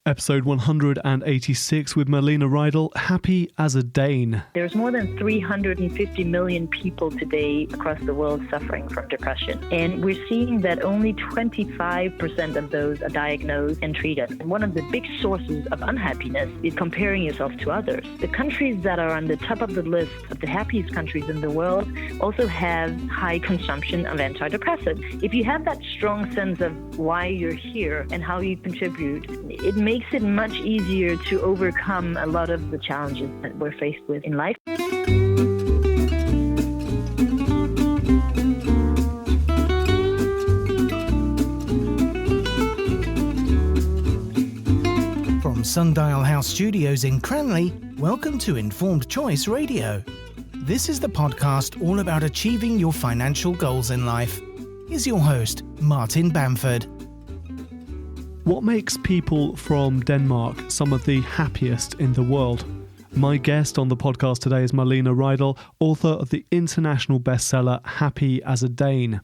Episode 186 with Malene Rydahl, Happy as a Dane. There's more than 350 million people today across the world suffering from depression. And we're seeing that only 25% of those are diagnosed and treated. And one of the big sources of unhappiness is comparing yourself to others. The countries that are on the top of the list of the happiest countries in the world also have high consumption of antidepressants. If you have that strong sense of why you're here and how you contribute, it makes it much easier to overcome a lot of the challenges that we're faced with in life. From Sundial House Studios in Cranley, welcome to Informed Choice Radio. This is the podcast all about achieving your financial goals in life. Here's your host, Martin Bamford. What makes people from Denmark some of the happiest in the world? My guest on the podcast today is Malene Rydahl, author of the international bestseller Happy as a Dane.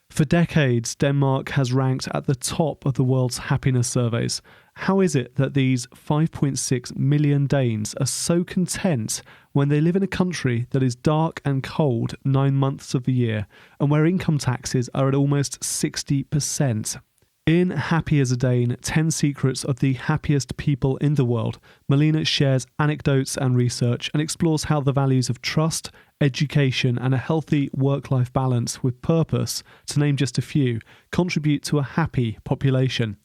For decades, Denmark has ranked at the top of the world's happiness surveys. How is it that these 5.6 million Danes are so content when they live in a country that is dark and cold 9 months of the year and where income taxes are at almost 60%? In Happy as a Dane, 10 Secrets of the Happiest People in the World, Malene shares anecdotes and research and explores how the values of trust, education and a healthy work-life balance with purpose, to name just a few, contribute to a happy population.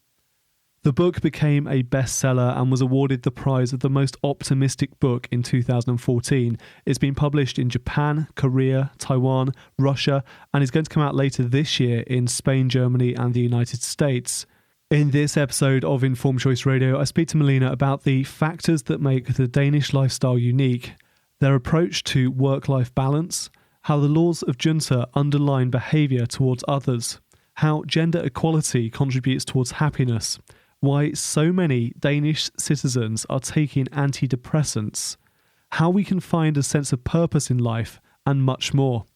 The book became a bestseller and was awarded the prize of the most optimistic book in 2014. It's been published in Japan, Korea, Taiwan, Russia, and is going to come out later this year in Spain, Germany, and the United States. In this episode of Informed Choice Radio, I speak to Malene about the factors that make the Danish lifestyle unique, their approach to work-life balance, how the laws of junta underline behaviour towards others, how gender equality contributes towards happiness, why so many Danish citizens are taking antidepressants, how we can find a sense of purpose in life, and much more.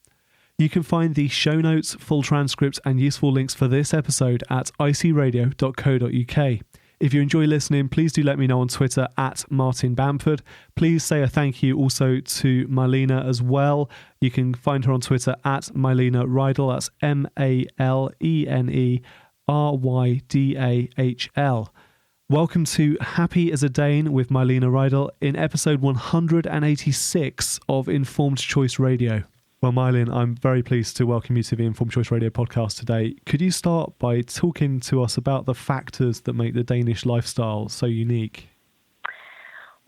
You can find the show notes, full transcripts, and useful links for this episode at icradio.co.uk. If you enjoy listening, please do let me know on Twitter at Martin Bamford. Please say a thank you also to Malene as well. You can find her on Twitter at Malene Rydahl. That's MALENE Rydahl. Welcome to Happy as a Dane with Malene Rydahl in episode 186 of Informed Choice Radio. Well, Malene, I'm very pleased to welcome you to the Informed Choice Radio podcast today. Could you start by talking to us about the factors that make the Danish lifestyle so unique?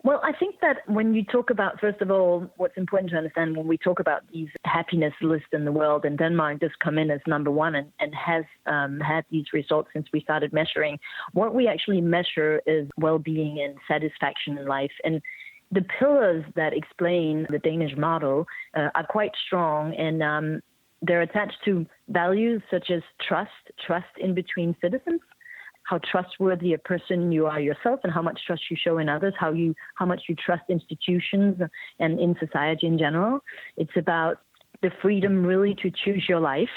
Well, I think that when you talk about, first of all, what's important to understand when we talk about these happiness lists in the world, and Denmark does come in as number one and has had these results since we started measuring. What we actually measure is well-being and satisfaction in life. And the pillars that explain the Danish model are quite strong, and they're attached to values such as trust in between citizens, how trustworthy a person you are yourself and how much trust you show in others, how much you trust institutions and in society in general. It's about the freedom really to choose your life,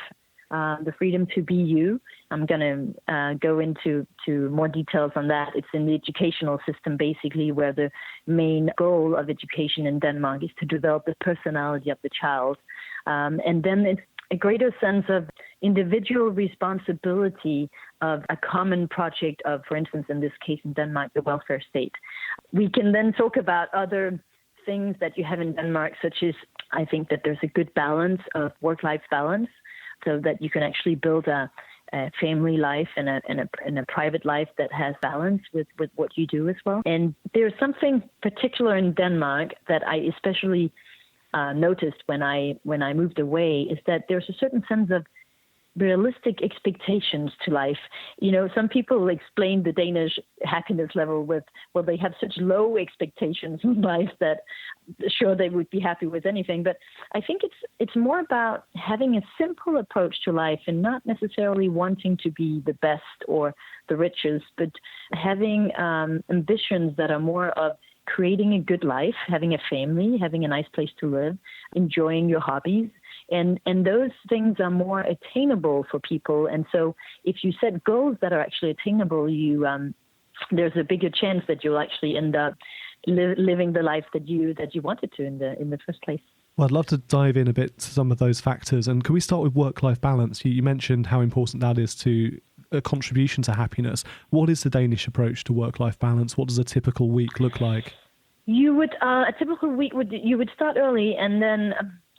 the freedom to be you. I'm going to go into more details on that. It's in the educational system, basically, where the main goal of education in Denmark is to develop the personality of the child. And then it's a greater sense of individual responsibility of a common project of, for instance, in this case in Denmark, the welfare state. We can then talk about other things that you have in Denmark, such as I think that there's a good balance of work-life balance so that you can actually build a family life and a private life that has balance with what you do as well. And there's something particular in Denmark that I especially noticed when I moved away, is that there's a certain sense of realistic expectations to life. You know, some people explain the Danish happiness level with, well, they have such low expectations in life that sure they would be happy with anything. But I think it's more about having a simple approach to life and not necessarily wanting to be the best or the richest, but having ambitions that are more of creating a good life, having a family, having a nice place to live, enjoying your hobbies. And those things are more attainable for people. And so if you set goals that are actually attainable, you there's a bigger chance that you'll actually end up living the life that you wanted to in the first place. Well, I'd love to dive in a bit to some of those factors. And can we start with work-life balance? You mentioned how important that is to a contribution to happiness. What is the Danish approach to work-life balance? What does a typical week look like? You would a typical week you would start early, and then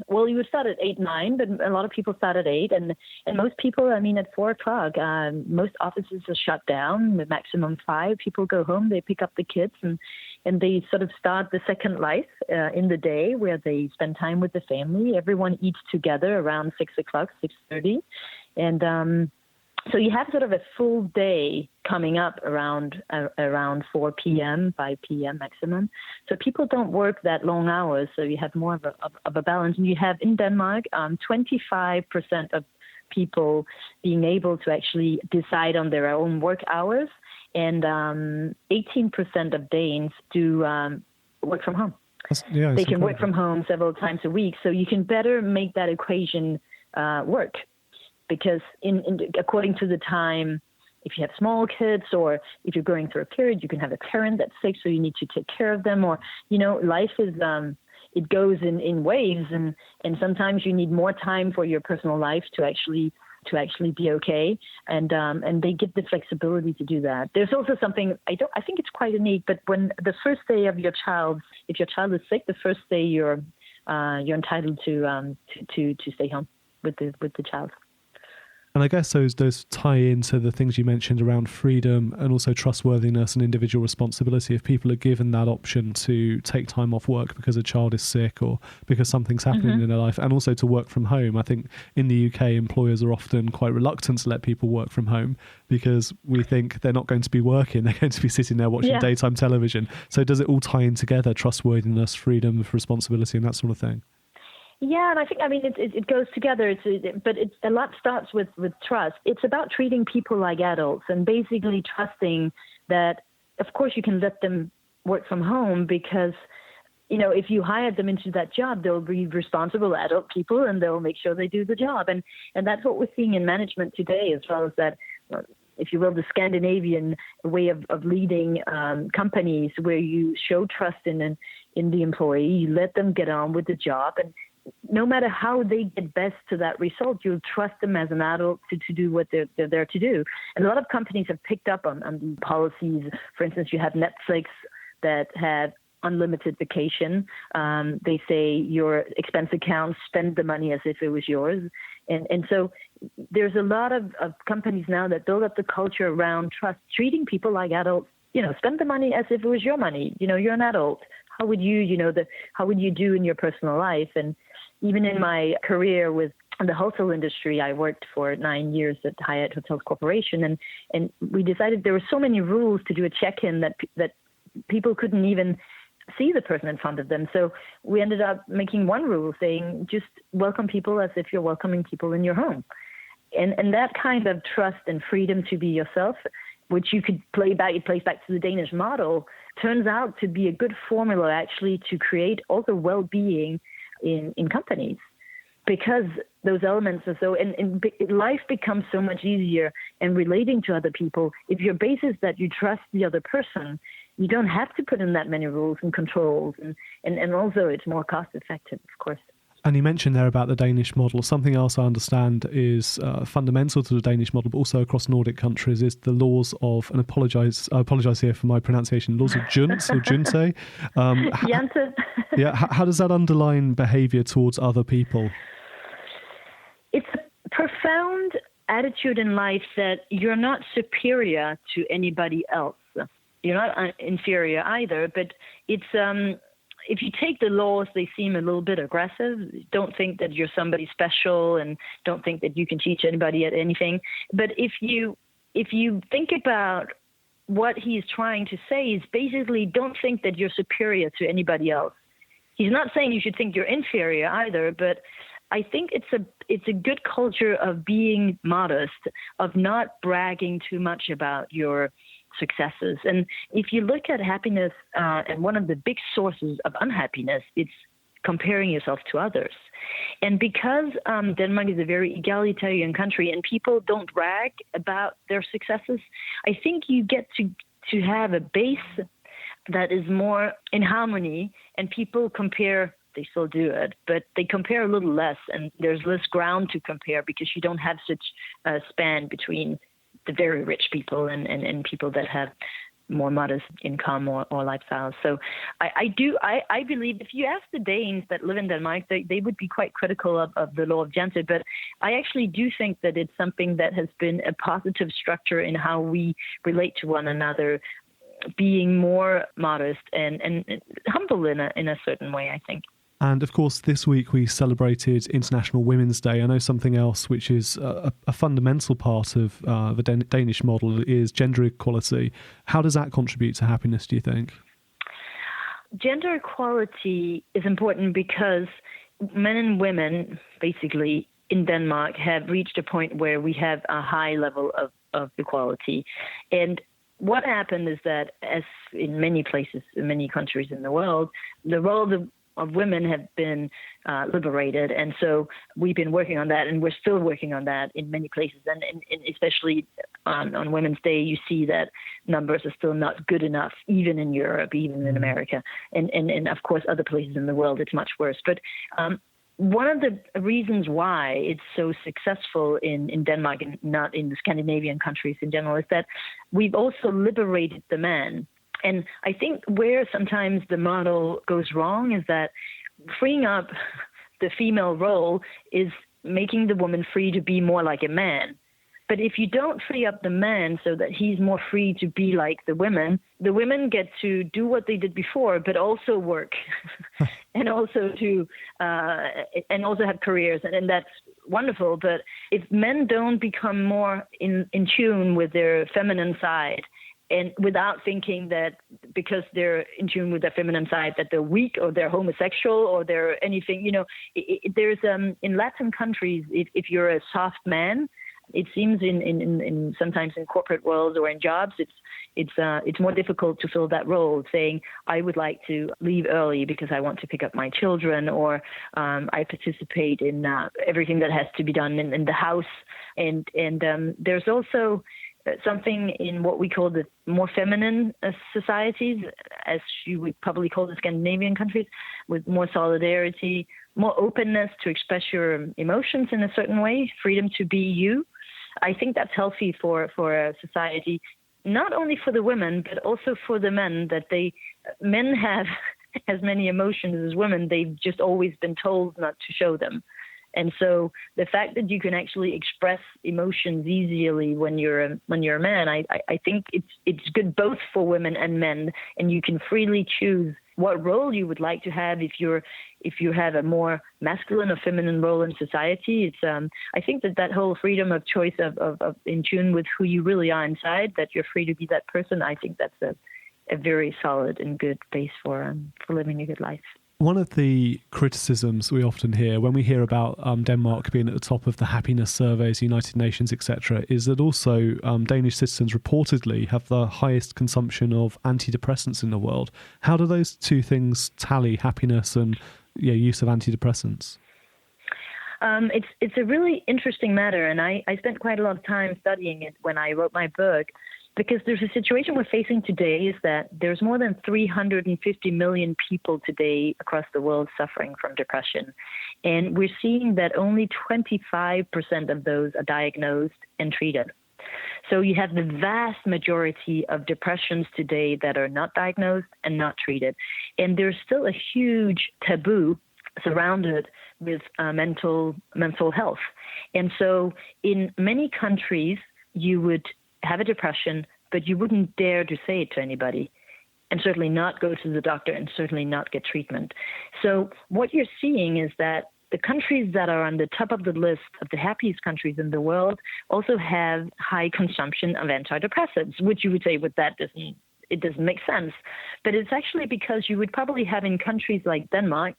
you would start at 8-9, but a lot of people start at 8, and most people, at 4:00. Most offices are shut down. The maximum 5 people go home. They pick up the kids, and they sort of start the second life in the day, where they spend time with the family. Everyone eats together around 6:00, 6:30, and so you have sort of a full day coming up around 4 p.m., 5 p.m. maximum. So people don't work that long hours, so you have more of a balance. And you have in Denmark 25% of people being able to actually decide on their own work hours, and 18% of Danes do work from home. They can work from home several times a week, so you can better make that equation work. Because according to the time, if you have small kids or if you're going through a period, you can have a parent that's sick, so you need to take care of them. Or, life is, it goes in waves, and sometimes you need more time for your personal life to actually be okay. And they give the flexibility to do that. There's also something, I think it's quite unique, but when the first day of if your child is sick, the first day you're entitled to stay home with the child. And I guess those tie into the things you mentioned around freedom and also trustworthiness and individual responsibility. If people are given that option to take time off work because a child is sick or because something's happening in their life, and also to work from home. I think in the UK, employers are often quite reluctant to let people work from home because we think they're not going to be working. They're going to be sitting there watching daytime television. So does it all tie in together, trustworthiness, freedom, responsibility, and that sort of thing? Yeah, and I think, it goes together, but a lot starts with trust. It's about treating people like adults and basically trusting that, of course, you can let them work from home because, if you hired them into that job, they'll be responsible adult people and they'll make sure they do the job. And that's what we're seeing in management today, as well as that, if you will, the Scandinavian way of leading companies, where you show trust in the employee, you let them get on with the job, and no matter how they get best to that result, you'll trust them as an adult to do what they're there to do. And a lot of companies have picked up on these policies. For instance, you have Netflix that have unlimited vacation. They say your expense account, spend the money as if it was yours. And so there's a lot of companies now that build up the culture around trust, treating people like adults. Spend the money as if it was your money. You're an adult. How would how would you do in your personal life? And even in my career with the hotel industry, I worked for 9 years at Hyatt Hotels Corporation, and we decided there were so many rules to do a check-in that people couldn't even see the person in front of them. So we ended up making one rule saying, just welcome people as if you're welcoming people in your home. And that kind of trust and freedom to be yourself, which you could it plays back to the Danish model, turns out to be a good formula actually to create also well-being in companies, because those elements are so, and life becomes so much easier and relating to other people. If your base is that you trust the other person, you don't have to put in that many rules and controls, and also it's more cost effective, of course. And you mentioned there about the Danish model. Something else I understand is fundamental to the Danish model, but also across Nordic countries, is the laws of, and I apologize here for my pronunciation, laws of Junts or Junte. How does that underline behavior towards other people? It's a profound attitude in life that you're not superior to anybody else. You're not inferior either, but it's... If you take the laws, they seem a little bit aggressive. Don't think that you're somebody special and don't think that you can teach anybody at anything. But if you think about what he's trying to say, is basically don't think that you're superior to anybody else. He's not saying you should think you're inferior either, but I think it's a good culture of being modest, of not bragging too much about your successes. And if you look at happiness, and one of the big sources of unhappiness, it's comparing yourself to others. And because Denmark is a very egalitarian country and people don't brag about their successes, I think you get to have a base that is more in harmony, and people compare. They still do it, but they compare a little less, and there's less ground to compare because you don't have such a span between the very rich people and people that have more modest income or lifestyles. So I believe if you ask the Danes that live in Denmark, they would be quite critical of the law of gender, but I actually do think that it's something that has been a positive structure in how we relate to one another, being more modest and humble in a certain way, I think. And of course, this week we celebrated International Women's Day. I know something else which is a fundamental part of the Danish model is gender equality. How does that contribute to happiness, do you think? Gender equality is important because men and women, basically, in Denmark have reached a point where we have a high level of equality. And what happened is that, as in many places, in many countries in the world, the role of women have been liberated. And so we've been working on that, and we're still working on that in many places. And especially on Women's Day, you see that numbers are still not good enough, even in Europe, even in America. And of course, other places in the world, it's much worse. But one of the reasons why it's so successful in Denmark and not in the Scandinavian countries in general is that we've also liberated the man. And I think where sometimes the model goes wrong is that freeing up the female role is making the woman free to be more like a man. But if you don't free up the man so that he's more free to be like the women get to do what they did before, but also work and also have careers. And that's wonderful. But if men don't become more in tune with their feminine side, and without thinking that because they're in tune with their feminine side that they're weak or they're homosexual or they're anything, there's in Latin countries, if you're a soft man, it seems in sometimes in corporate worlds or in jobs, it's more difficult to fill that role, saying I would like to leave early because I want to pick up my children, or I participate in everything that has to be done in the house, and there's also something in what we call the more feminine societies, as you would probably call the Scandinavian countries, with more solidarity, more openness to express your emotions in a certain way, freedom to be you. I think that's healthy for a society, not only for the women, but also for the men, that men have as many emotions as women. They've just always been told not to show them. And so the fact that you can actually express emotions easily when you're a man, I think it's good both for women and men, and you can freely choose what role you would like to have if you have a more masculine or feminine role in society. It's I think that whole freedom of choice of in tune with who you really are inside, that you're free to be that person. I think that's a very solid and good base for living a good life. One of the criticisms we often hear when we hear about Denmark being at the top of the happiness surveys, United Nations, etc., is that also Danish citizens reportedly have the highest consumption of antidepressants in the world. How do those two things tally, happiness and use of antidepressants? It's a really interesting matter, and I spent quite a lot of time studying it when I wrote my book. Because there's a situation we're facing today is that there's more than 350 million people today across the world suffering from depression. And we're seeing that only 25% of those are diagnosed and treated. So you have the vast majority of depressions today that are not diagnosed and not treated. And there's still a huge taboo surrounded with mental health. And so in many countries, you would have a depression, but you wouldn't dare to say it to anybody, and certainly not go to the doctor, and certainly not get treatment. So what you're seeing is that the countries that are on the top of the list of the happiest countries in the world also have high consumption of antidepressants, which you would say, but it doesn't make sense. But it's actually because you would probably have in countries like Denmark,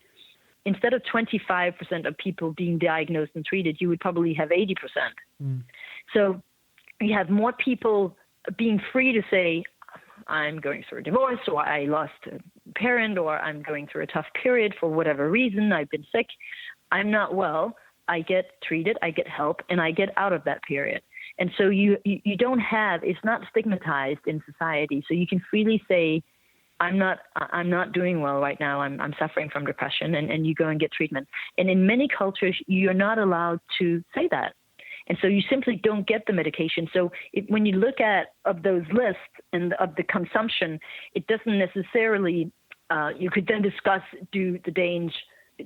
instead of 25% of people being diagnosed and treated, you would probably have 80%. So you have more people being free to say, I'm going through a divorce, or I lost a parent, or I'm going through a tough period for whatever reason, I've been sick, I'm not well, I get treated, I get help, and I get out of that period. And so you don't have, it's not stigmatized in society. So you can freely say, I'm not doing well right now. I'm suffering from depression, and you go and get treatment. And in many cultures, you're not allowed to say that. And so you simply don't get the medication. So when you look at of those lists and of the consumption, it doesn't necessarily, you could then discuss, do the Danes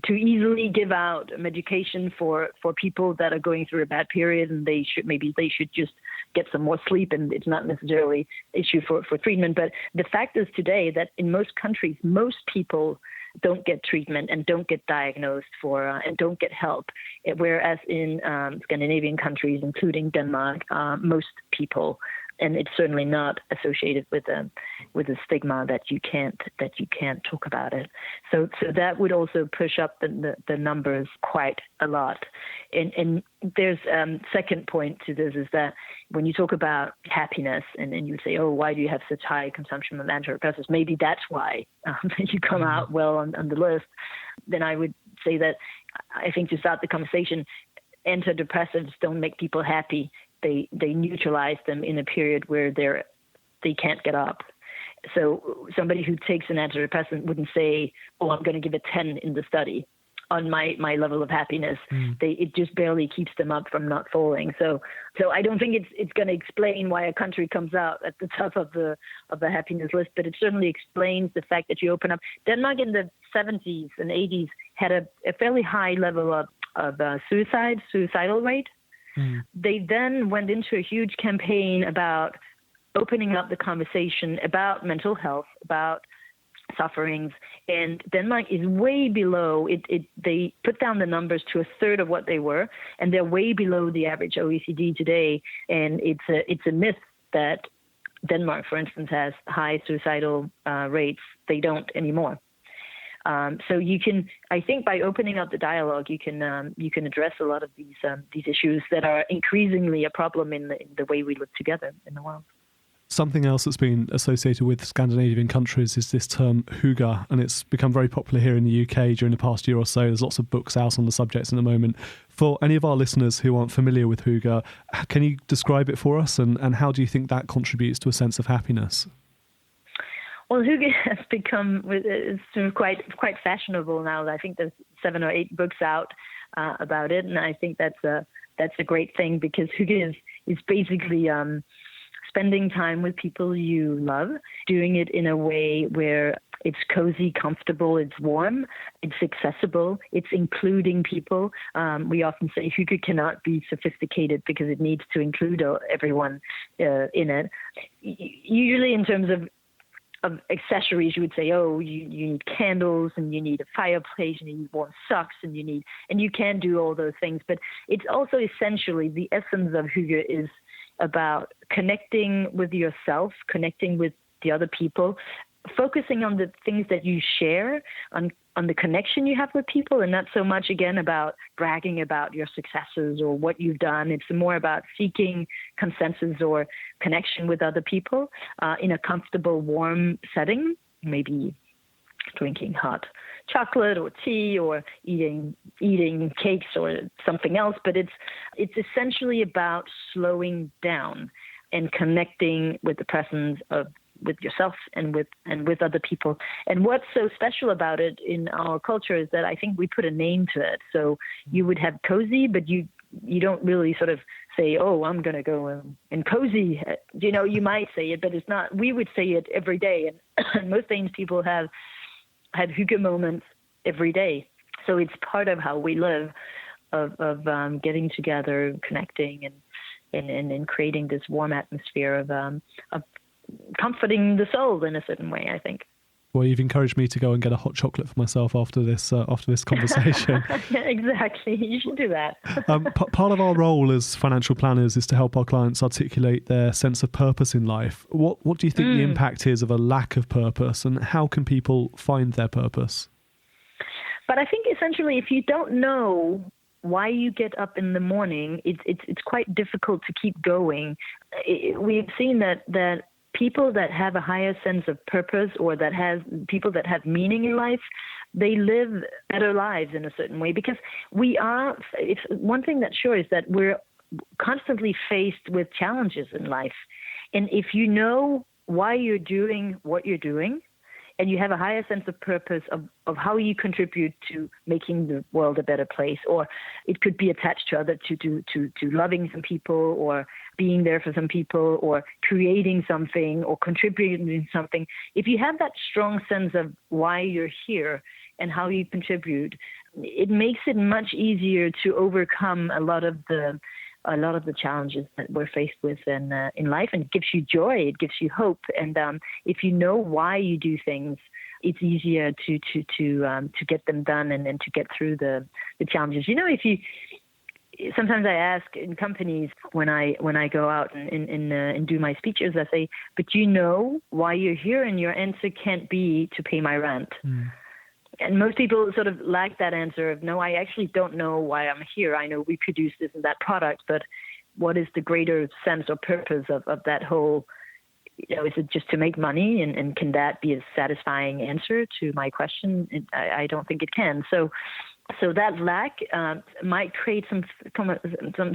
to easily give out medication for people that are going through a bad period, and they should just get some more sleep, and it's not necessarily an issue for treatment. But the fact is today that in most countries, most people don't get treatment and don't get diagnosed and don't get help. Whereas in Scandinavian countries, including Denmark, most people, and it's certainly not associated with a stigma that you can't talk about it. So that would also push up the numbers quite a lot. And there's second point to this is that when you talk about happiness and you say, oh, why do you have such high consumption of antidepressants? Maybe that's why you come out well on the list. Then I would say that I think to start the conversation, antidepressants don't make people happy. They neutralize them in a period where they can't get up. So somebody who takes an antidepressant wouldn't say, oh, I'm going to give it 10 in the study on my level of happiness. It just barely keeps them up from not falling. So I don't think it's going to explain why a country comes out at the top of the happiness list, but it certainly explains the fact that you open up. Denmark in the 70s and 80s had a fairly high level of suicidal rate. They then went into a huge campaign about opening up the conversation about mental health, about sufferings, and Denmark is way below it. They put down the numbers to a third of what they were, and they're way below the average OECD today. And it's a myth that Denmark, for instance, has high suicidal rates. They don't anymore. So you can, I think, by opening up the dialogue, you can address a lot of these issues that are increasingly a problem in the way we live together in the world. Something else that's been associated with Scandinavian countries is this term hygge, and it's become very popular here in the UK during the past year or so. There's lots of books out on the subject at the moment. For any of our listeners who aren't familiar with hygge, can you describe it for us, and how do you think that contributes to a sense of happiness? Well, hygge has become quite fashionable now. I think there's 7 or 8 books out about it, and I think that's a great thing, because hygge is basically spending time with people you love, doing it in a way where it's cozy, comfortable, it's warm, it's accessible, it's including people. We often say hygge cannot be sophisticated because it needs to include everyone in it. Usually in terms of accessories, you would say, oh, you need candles, and you need a fireplace, and you need warm socks, and you can do all those things. But it's also essentially the essence of hygge is about connecting with yourself, connecting with the other people, focusing on the things that you share, on the connection you have with people, and not so much, again, about bragging about your successes or what you've done. It's more about seeking consensus or connection with other people in a comfortable, warm setting, maybe drinking hot chocolate or tea or eating cakes or something else. But it's essentially about slowing down and connecting with the presence of with yourself and with other people. And what's so special about it in our culture is that I think we put a name to it. So you would have cozy, but you don't really sort of say, oh, I'm going to go and cozy. You might say it, but it's not. We would say it every day. And most Danish people have hygge moments every day. So it's part of how we live, of getting together, connecting, and creating this warm atmosphere of comforting the soul in a certain way, I think. Well, you've encouraged me to go and get a hot chocolate for myself after this conversation. Yeah, exactly. You should do that. Part of our role as financial planners is to help our clients articulate their sense of purpose in life. What do you think the impact is of a lack of purpose, and how can people find their purpose? But I think essentially, if you don't know why you get up in the morning, it's quite difficult to keep going. We've seen that people that have a higher sense of purpose, or people that have meaning in life, they live better lives in a certain way, because one thing that's sure is that we're constantly faced with challenges in life. And if you know why you're doing what you're doing, and you have a higher sense of purpose of how you contribute to making the world a better place, or it could be attached to loving some people, or being there for some people, or creating something, or contributing something. If you have that strong sense of why you're here and how you contribute, it makes it much easier to overcome a lot of the challenges that we're faced with in life, and it gives you joy, it gives you hope, and if you know why you do things, it's easier to get them done and to get through the challenges. Sometimes I ask in companies when I go out and do my speeches, I say, but you know why you're here, and your answer can't be to pay my rent. And most people sort of lack that answer of, no, I actually don't know why I'm here. I know we produce this and that product, but what is the greater sense or purpose of that whole, is it just to make money? And can that be a satisfying answer to my question? I don't think it can. So that lack might create some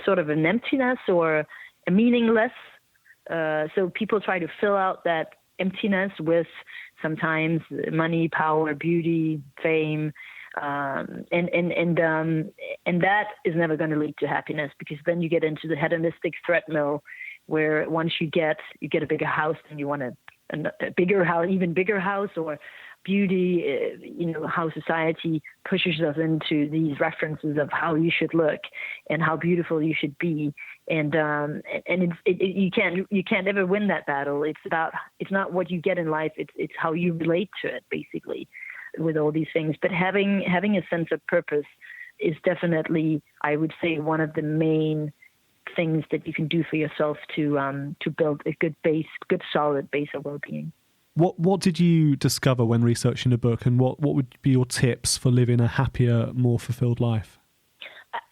sort of an emptiness or a meaningless. So people try to fill out that emptiness with sometimes money, power, beauty, fame, and that is never going to lead to happiness, because then you get into the hedonistic treadmill where once you get a bigger house and you want a bigger house, even bigger house, or beauty, how society pushes us into these references of how you should look and how beautiful you should be. And you can't ever win that battle. It's not what you get in life. It's how you relate to it, basically, with all these things. But having a sense of purpose is definitely, I would say, one of the main things that you can do for yourself to build a good solid base of well-being. What did you discover when researching the book, and what would be your tips for living a happier, more fulfilled life?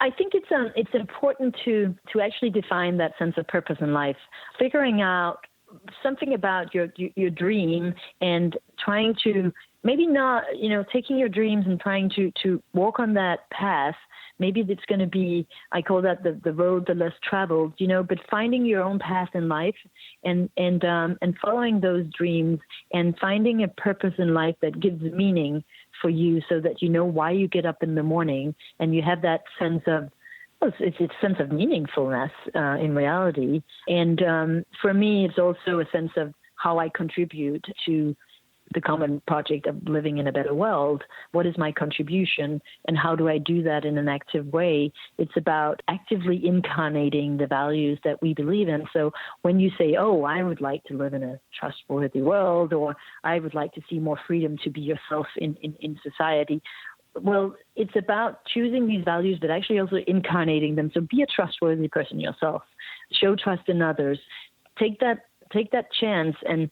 I think it's important to actually define that sense of purpose in life, figuring out something about your dream, and trying to maybe not, taking your dreams and trying to walk on that path. Maybe it's going to be, I call that the road the less traveled, but finding your own path in life and following those dreams and finding a purpose in life that gives meaning for you, so that you know why you get up in the morning, and you have that sense of, it's a sense of meaningfulness in reality. And for me, it's also a sense of how I contribute to the common project of living in a better world. What is my contribution, and how do I do that in an active way? It's about actively incarnating the values that we believe in. So when you say, oh, I would like to live in a trustworthy world, or I would like to see more freedom to be yourself in society, well, it's about choosing these values, but actually also incarnating them. So be a trustworthy person yourself. Show trust in others. Take that chance. And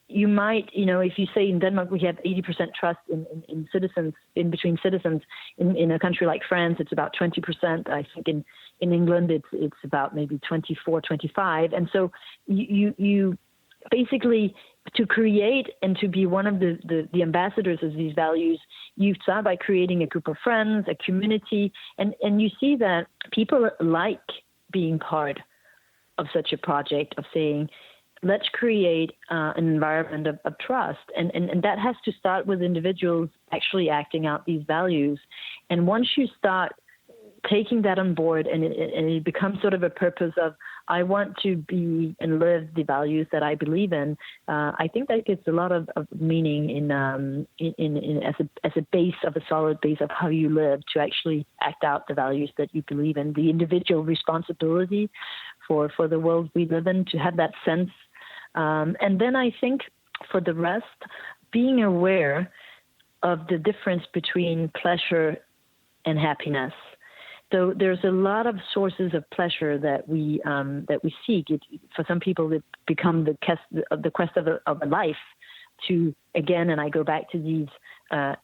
you might, if you say in Denmark we have 80% trust in citizens, in between citizens. In a country like France, it's about 20%. I think in England it's about maybe 24, 25. And so you basically, to create and to be one of the ambassadors of these values, you start by creating a group of friends, a community, and you see that people like being part of such a project, of saying, let's create an environment of trust. And that has to start with individuals actually acting out these values. And once you start taking that on board, and it becomes sort of a purpose of, I want to be and live the values that I believe in, I think that gives a lot of meaning in as a base, of a solid base of how you live, to actually act out the values that you believe in, the individual responsibility for the world we live in, to have that sense. And then I think for the rest, being aware of the difference between pleasure and happiness. So there's a lot of sources of pleasure that we seek. For some people, it become the quest of a life. To again, and I go back to these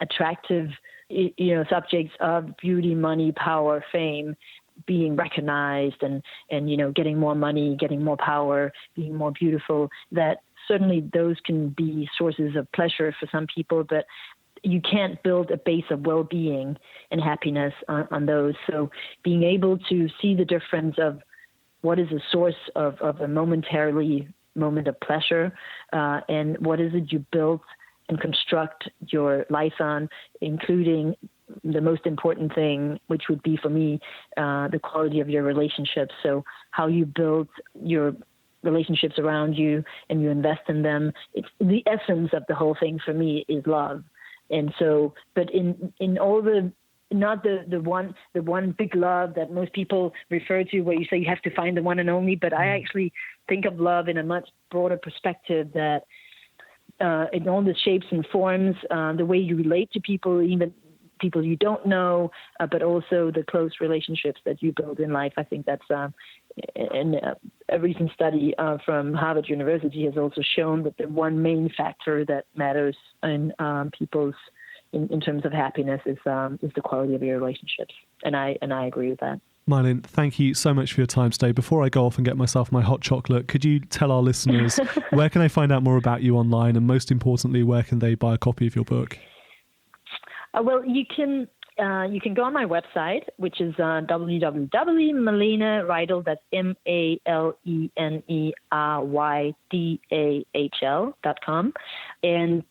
attractive, subjects of beauty, money, power, fame, being recognized, and getting more money, getting more power, being more beautiful. That certainly those can be sources of pleasure for some people, but you can't build a base of well-being and happiness on those. So being able to see the difference of what is the source of a moment of pleasure, and what is it you build and construct your life on, including the most important thing, which would be for me, the quality of your relationships. So how you build your relationships around you and you invest in them. It's the essence of the whole thing for me is love. And so, but in all the, not the one big love that most people refer to, where you say you have to find the one and only, but I actually think of love in a much broader perspective, that in all the shapes and forms, the way you relate to people, even people you don't know, but also the close relationships that you build in life. I think that's a recent study from Harvard University has also shown that the one main factor that matters in people's in terms of happiness is the quality of your relationships, and I agree with that. Malene, thank you so much for your time today. Before I go off and get myself my hot chocolate, could you tell our listeners where can they find out more about you online, and most importantly, where can they buy a copy of your book? Well, you can go on my website, which is www.Malene Rydahl, that's MaleneRydahl.com. And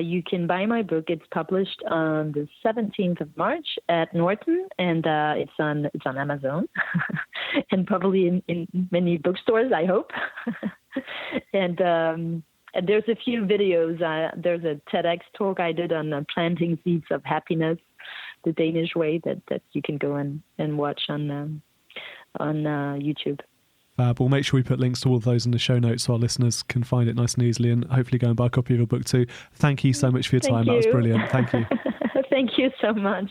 you can buy my book. It's published on the 17th of March at Norton, and it's on Amazon and probably in many bookstores, I hope. And there's a few videos. There's a TEDx talk I did on planting seeds of happiness, the Danish way, that you can go and watch on YouTube. Fab. We'll make sure we put links to all of those in the show notes so our listeners can find it nice and easily, and hopefully go and buy a copy of your book too. Thank you so much for your time. That was brilliant. Thank you. Thank you so much.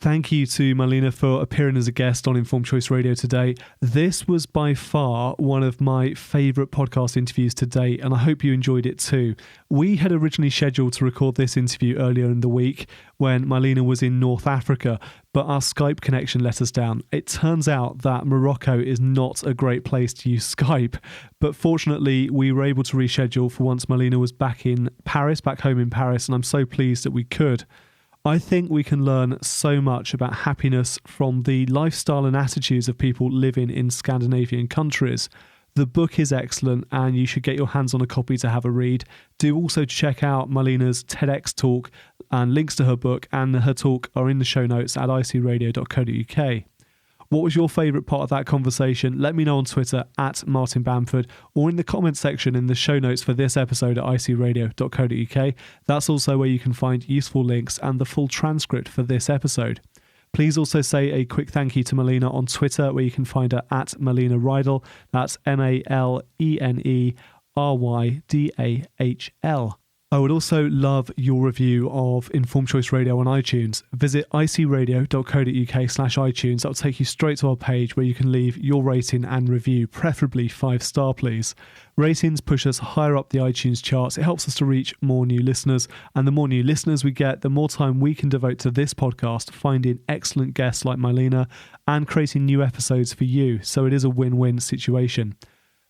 Thank you to Malene for appearing as a guest on Informed Choice Radio today. This was by far one of my favourite podcast interviews to date, and I hope you enjoyed it too. We had originally scheduled to record this interview earlier in the week when Malene was in North Africa, but our Skype connection let us down. It turns out that Morocco is not a great place to use Skype, but fortunately we were able to reschedule for once Malene was back home in Paris, and I'm so pleased that we could. I think we can learn so much about happiness from the lifestyle and attitudes of people living in Scandinavian countries. The book is excellent, and you should get your hands on a copy to have a read. Do also check out Malene's TEDx talk, and links to her book and her talk are in the show notes at icradio.co.uk. What was your favourite part of that conversation? Let me know on Twitter at Martin Bamford, or in the comments section in the show notes for this episode at icradio.co.uk. That's also where you can find useful links and the full transcript for this episode. Please also say a quick thank you to Malene on Twitter, where you can find her at Malene Rydahl. That's MaleneRydahl. I would also love your review of Informed Choice Radio on iTunes. Visit icradio.co.uk/iTunes. That'll take you straight to our page where you can leave your rating and review, preferably 5-star, please. Ratings push us higher up the iTunes charts. It helps us to reach more new listeners, and the more new listeners we get, the more time we can devote to this podcast, finding excellent guests like Malene and creating new episodes for you. So it is a win-win situation.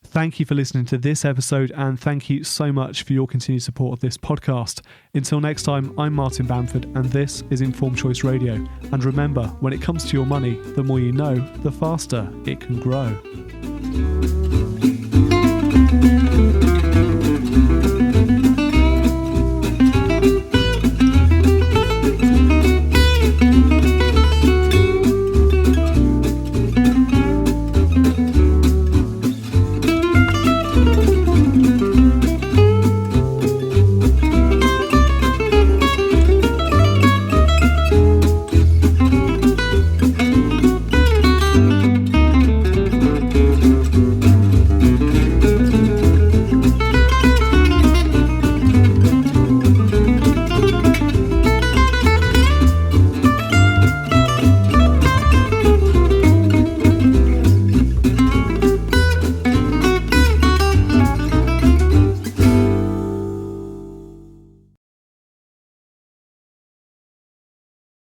Thank you for listening to this episode, and thank you so much for your continued support of this podcast. Until next time, I'm Martin Bamford, and this is Informed Choice Radio. And remember, when it comes to your money, the more you know, the faster it can grow.